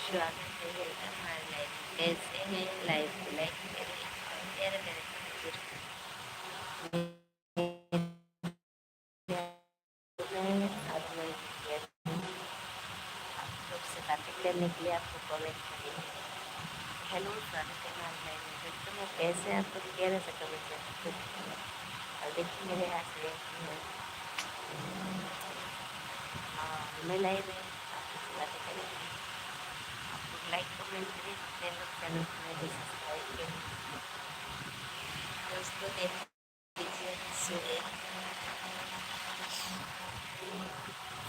स्वागत है हमारे लाइव में। कैसे हैं? लाइव को लाइक करें और प्यारे प्यारे कमेंट करें। आज मैं आप लोग से बातें करने के लिए आपको कमेंट करेंगे। हेलो, स्वागत है हमारे लाइव में। दोस्तों मैं कैसे हैं? आप लोग प्यारे से कमेंट करें। और देखिए मेरे हाथ से मैं लाइव में आप लोग से बातें करेंगे। आप लोग लाइक कमेंट करें, अपने लोग चैनल को मैं भी सब्सक्राइब करें। दोस्तों देख लीजिए सूर्य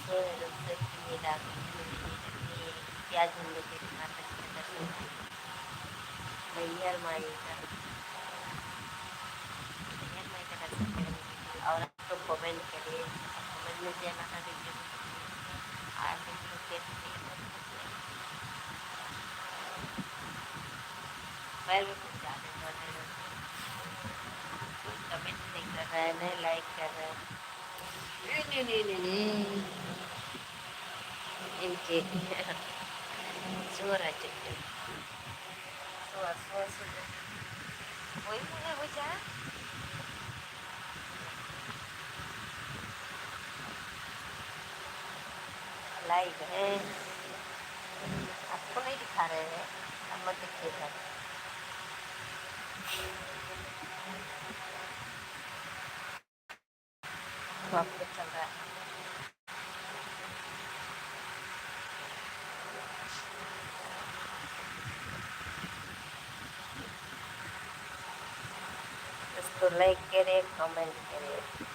सूर्य से मेरा प्याज हम लोग के माता जी का दर्शन करें। मैहर माई का मैहर माई का दर्शन करेंगे और आप लोग कमेंट करिए। कमेंट में जय माता दी जरूर। आज हम लोग देखते हैं पैर में कुछ ज़्यादा बढ़ रहे हैं। कोई कमेंट नहीं कर रहा है, नहीं लाइक कर रहा है। नहीं नहीं नहीं नहीं नहीं। इनके सो रहा चक्कर सो वही है वो जा लाइव है। आपको नहीं दिखा रहे हैं, अब मत देखिएगा। तो आपको चल रहा है। इसको लाइक करें, कमेंट करें।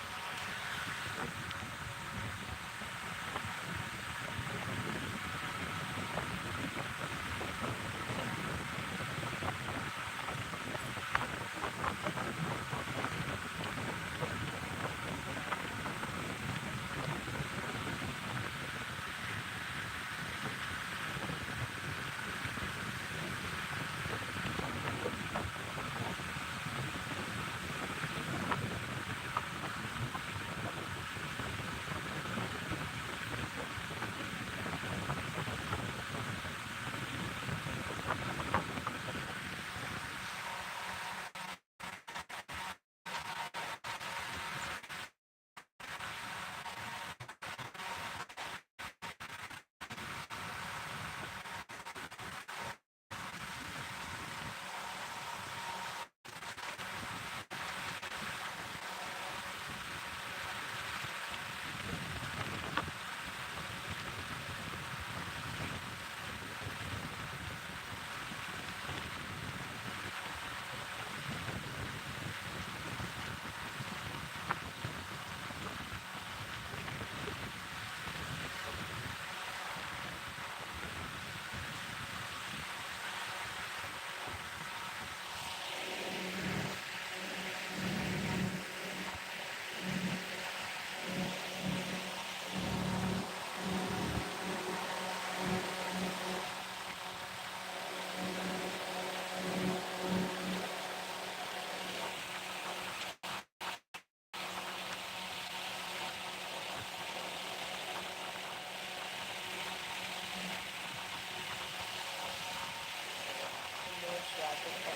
स्वागत है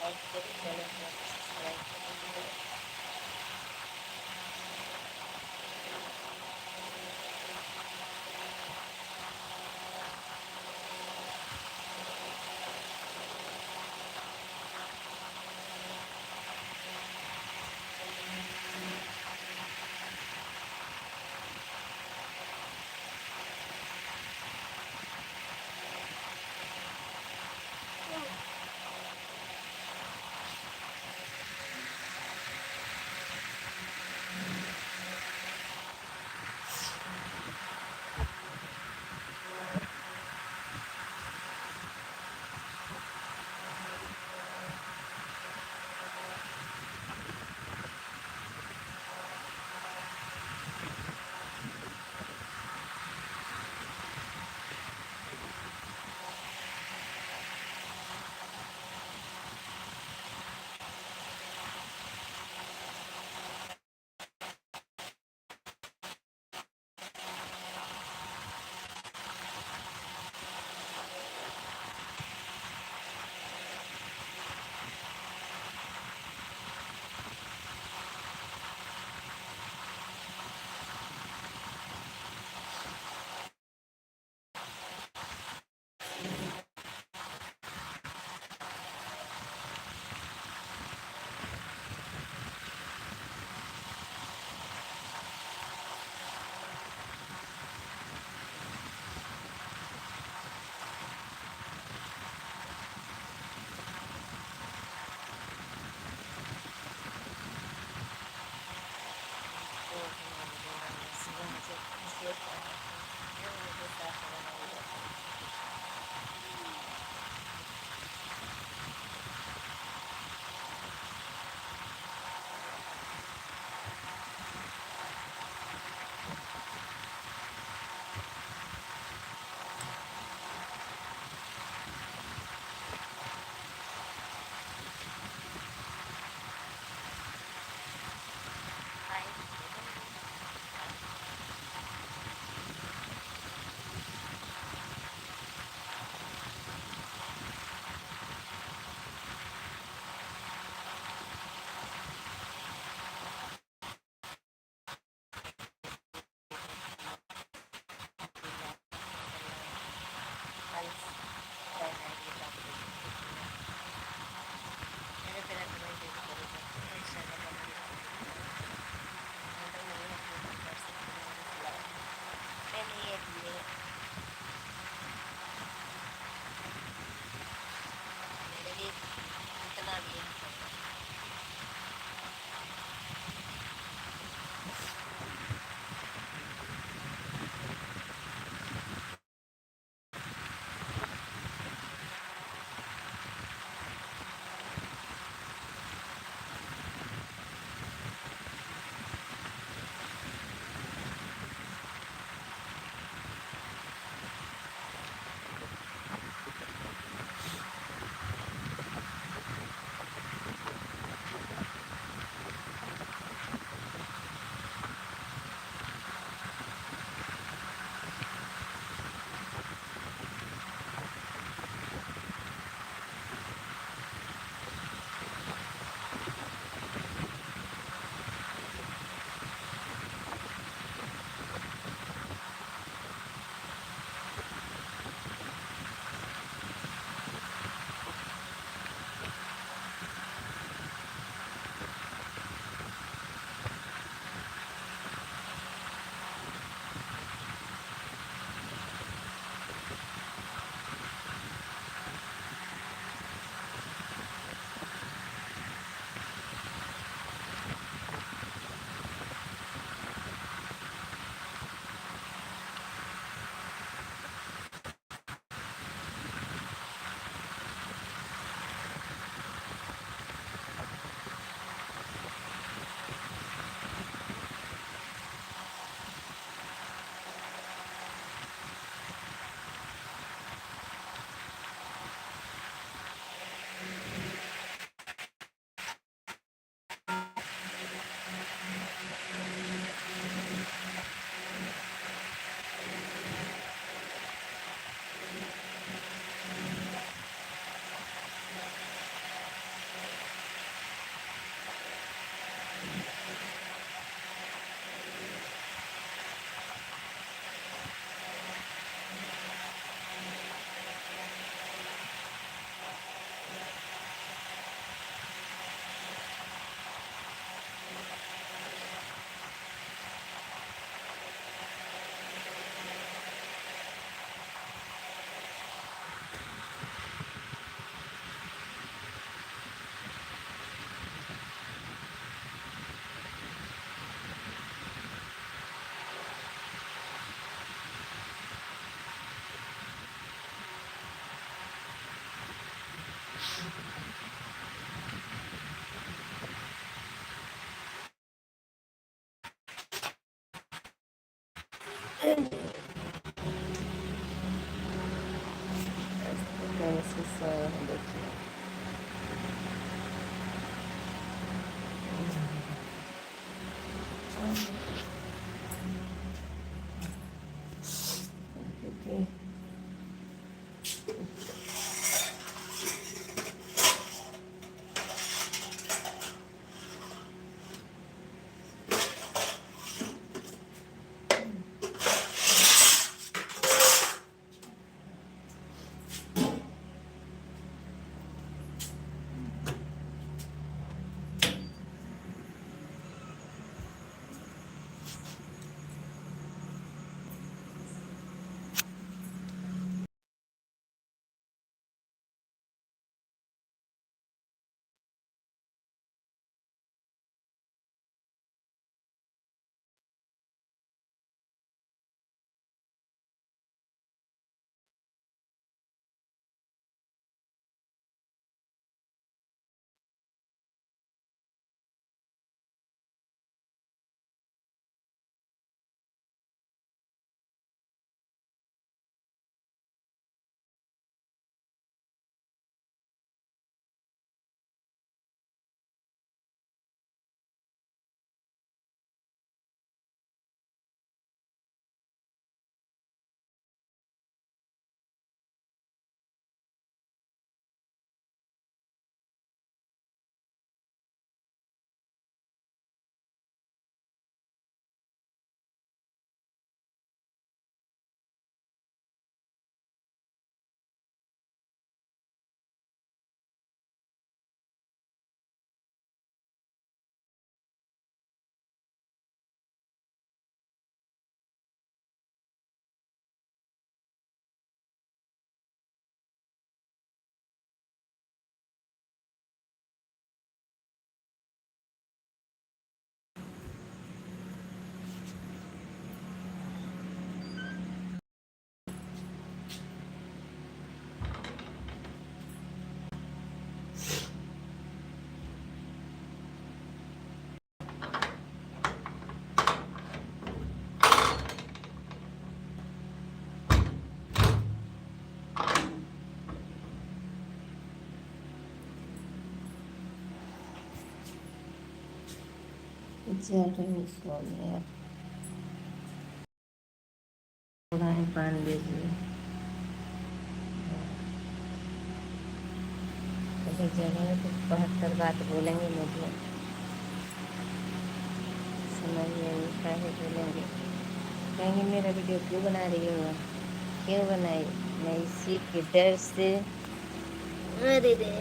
लाइक करें, चैनल को सब्सक्राइब करें। Esse som daqui. Okay. Jeremy Sonia. Orang pandai je. अगर जगह तो 72 बात बोलेंगे मुझे समझ में क्या है बोलेंगे कहेंगे मेरा वीडियो क्यों बना रही हो क्यों बनाई मैं इसी के डर से अरे रे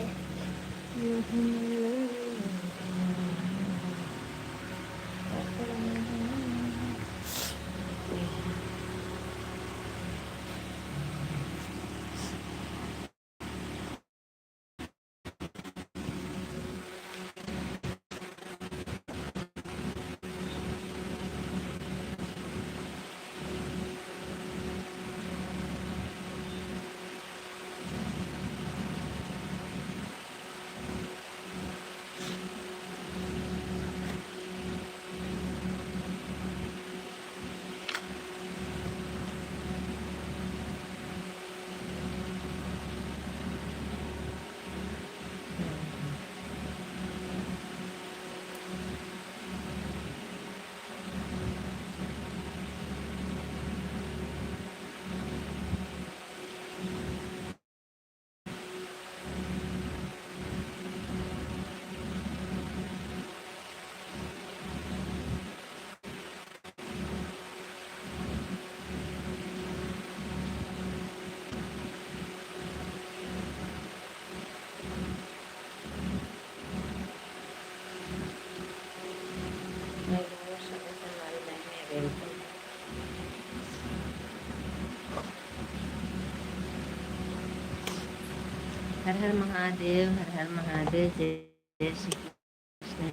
हर हर महादेव, हर हर महादेव। जय जय श्री कृष्ण।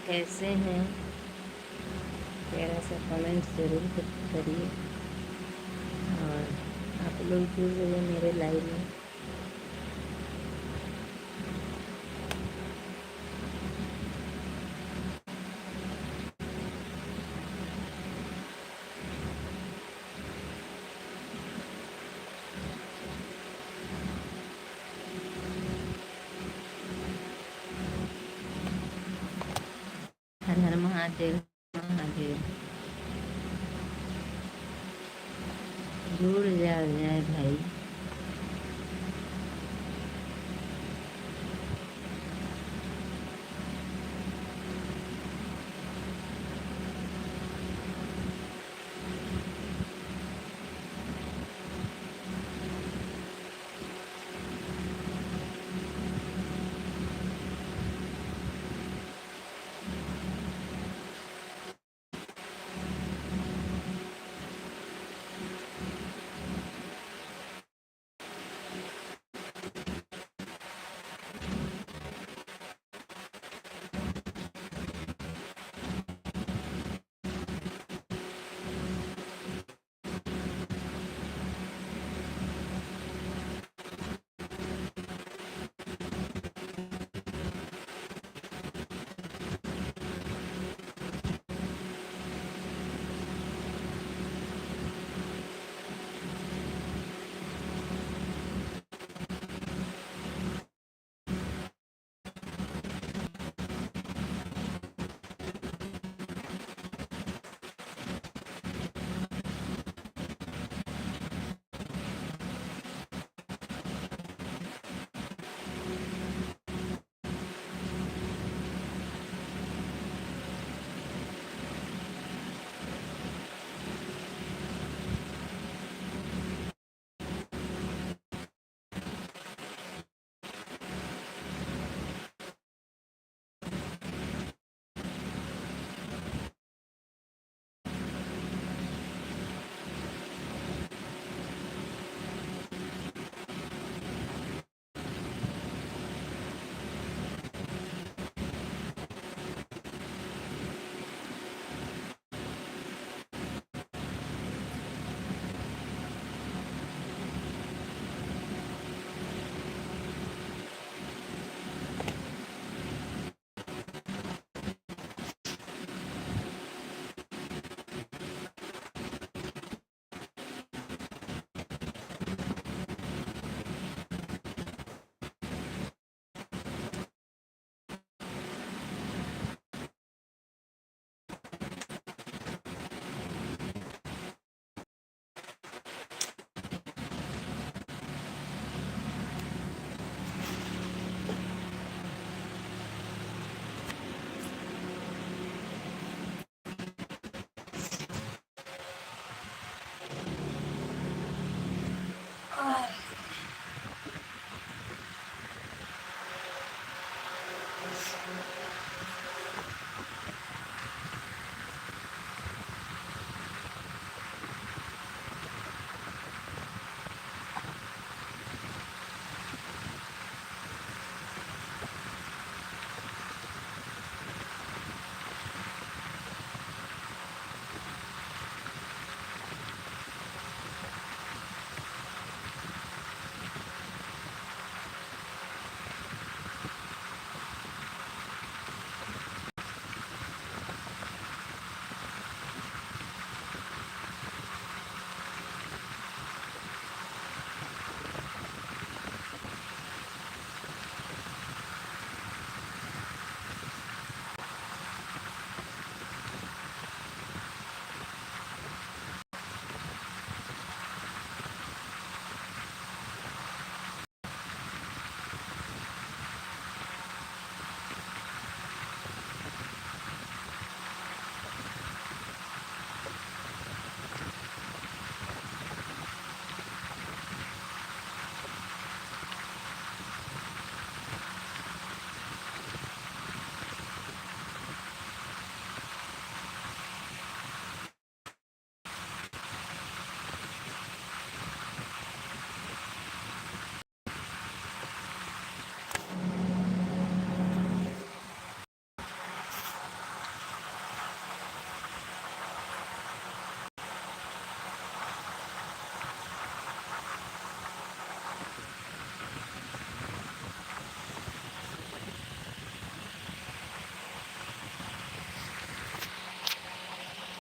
कैसे हैं? प्यारा सा कमेंट ज़रूर करिए और आप लोग जुड़ रहे मेरे लाइव में। हर हर महादेव, महादेव। जुड़ जाए भाई।